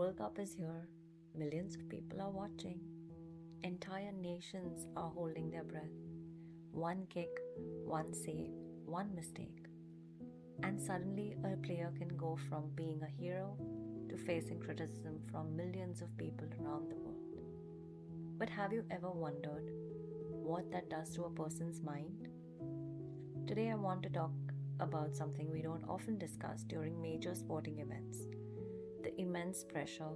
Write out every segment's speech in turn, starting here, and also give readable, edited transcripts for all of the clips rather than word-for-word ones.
World Cup is here. Millions of people are watching. Entire nations are holding their breath. One kick, one save, one mistake. And suddenly a player can go from being a hero to facing criticism from millions of people around the world. But have you ever wondered what that does to a person's mind? Today I want to talk about something we don't often discuss during major sporting events: the immense pressure,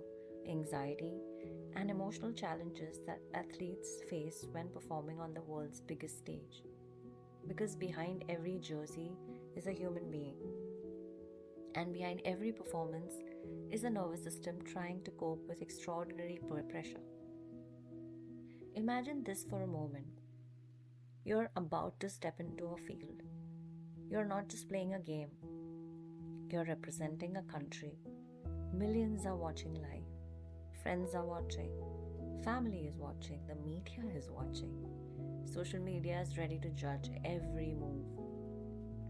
anxiety, and emotional challenges that athletes face when performing on the world's biggest stage. Because behind every jersey is a human being, and behind every performance is a nervous system trying to cope with extraordinary pressure. Imagine this for a moment. You're about to step into a field. You're not just playing a game, you're representing a country. Millions are watching live. Friends are watching. Family is watching. The media is watching. Social media is ready to judge every move.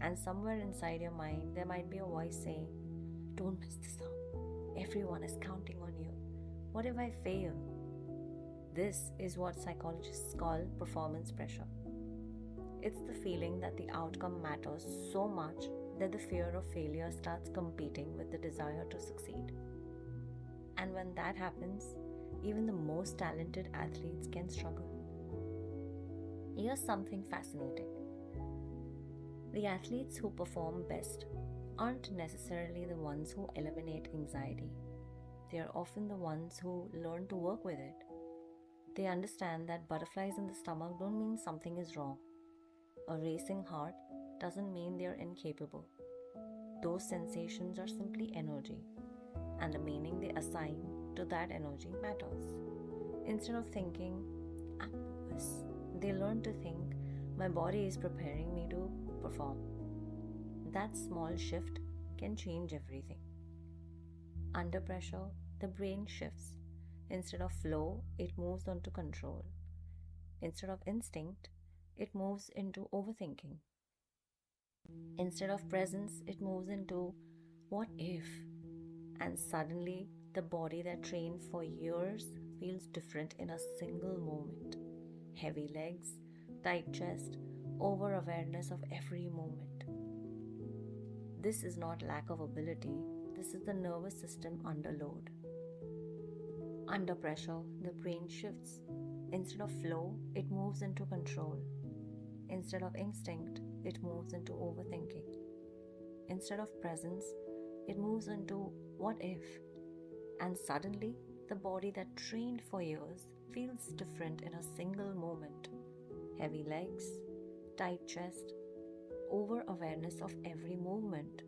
And somewhere inside your mind, there might be a voice saying, "Don't mess this up. Everyone is counting on you. What if I fail?" This is what psychologists call performance pressure. It's the feeling that the outcome matters so much that the fear of failure starts competing with the desire to succeed. And when that happens, even the most talented athletes can struggle. Here's something fascinating. The athletes who perform best aren't necessarily the ones who eliminate anxiety. They are often the ones who learn to work with it. They understand that butterflies in the stomach don't mean something is wrong. A racing heart doesn't mean they're incapable. Those sensations are simply energy, and the meaning they assign to that energy matters. Instead of thinking, "I'm nervous," they learn to think, "My body is preparing me to perform." That small shift can change everything. Under pressure, the brain shifts. Instead of flow, it moves on to control. Instead of instinct, it moves into overthinking. Instead of presence, it moves into what if? And suddenly, the body that trained for years feels different in a single moment. Heavy legs, tight chest, over awareness of every moment. This is not lack of ability, this is the nervous system under load. Under pressure, the brain shifts. Instead of flow, it moves into control. Instead of instinct, it moves into overthinking. Instead of presence, it moves into what if? And suddenly, the body that trained for years feels different in a single moment. Heavy legs, tight chest, over awareness of every movement.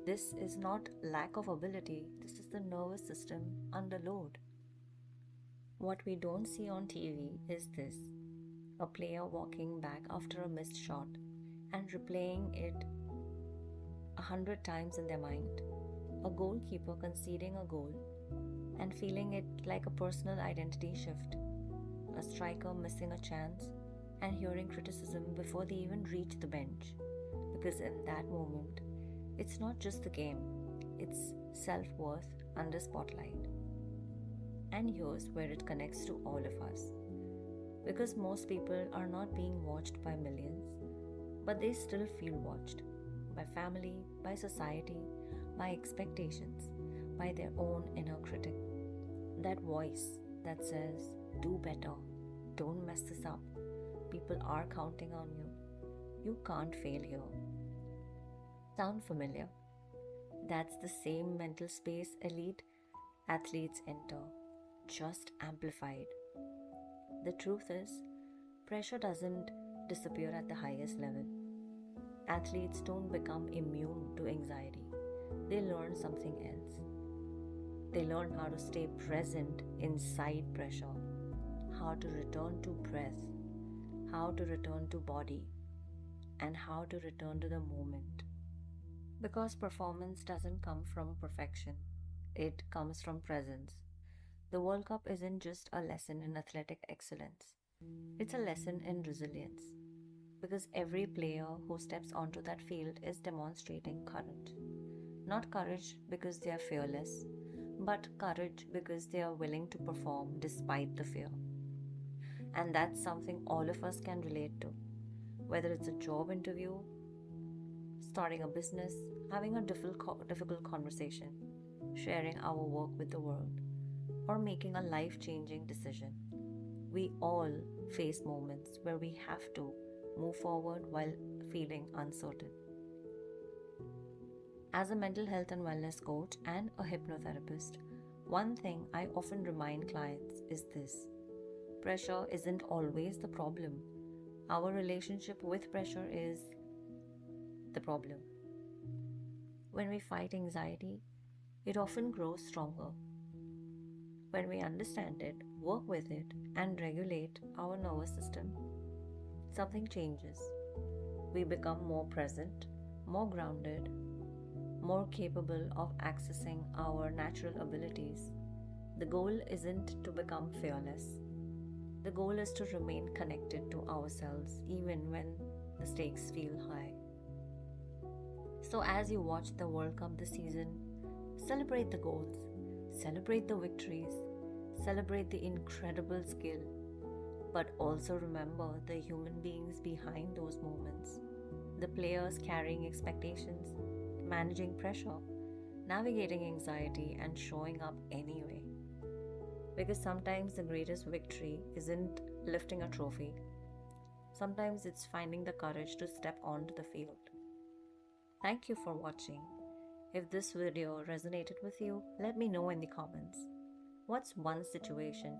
This is not lack of ability, this is the nervous system under load. What we don't see on TV is this: a player walking back after a missed shot and replaying it 100 times in their mind, a goalkeeper conceding a goal and feeling it like a personal identity shift, a striker missing a chance and hearing criticism before they even reach the bench, because in that moment, it's not just the game, it's self-worth under spotlight. And here's where it connects to all of us. Because most people are not being watched by millions, but they still feel watched by family, by society, by expectations, by their own inner critic. That voice that says, "Do better, don't mess this up, people are counting on you, you can't fail here." Sound familiar? That's the same mental space elite athletes enter, just amplified. The truth is, pressure doesn't disappear at the highest level. Athletes don't become immune to anxiety. They learn something else. They learn how to stay present inside pressure, how to return to breath, how to return to body, and how to return to the moment. Because performance doesn't come from perfection, it comes from presence. The World Cup isn't just a lesson in athletic excellence, it's a lesson in resilience. Because every player who steps onto that field is demonstrating courage. Not courage because they are fearless, but courage because they are willing to perform despite the fear. And that's something all of us can relate to, whether it's a job interview, starting a business, having a difficult conversation, sharing our work with the world, or making a life changing decision. We all face moments where we have to move forward while feeling uncertain. As a mental health and wellness coach and a hypnotherapist, one thing I often remind clients is this: pressure isn't always the problem. Our relationship with pressure is the problem. When we fight anxiety, it often grows stronger. When we understand it, work with it, and regulate our nervous system, something changes. We become more present, more grounded, more capable of accessing our natural abilities. The goal isn't to become fearless. The goal is to remain connected to ourselves even when the stakes feel high. So, as you watch the World Cup this season, celebrate the goals, celebrate the victories, celebrate the incredible skill, but also remember the human beings behind those moments, the players carrying expectations, managing pressure, navigating anxiety, and showing up anyway. Because sometimes the greatest victory isn't lifting a trophy, sometimes it's finding the courage to step onto the field. Thank you for watching. If this video resonated with you, let me know in the comments. What's one situation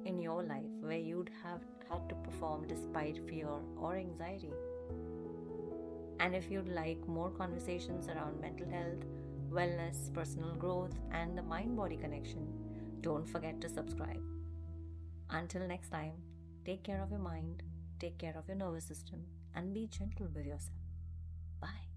in your life where you'd have had to perform despite fear or anxiety? And if you'd like more conversations around mental health, wellness, personal growth, and the mind body connection, don't forget to subscribe. Until next time, take care of your mind, take care of your nervous system, and be gentle with yourself. Bye.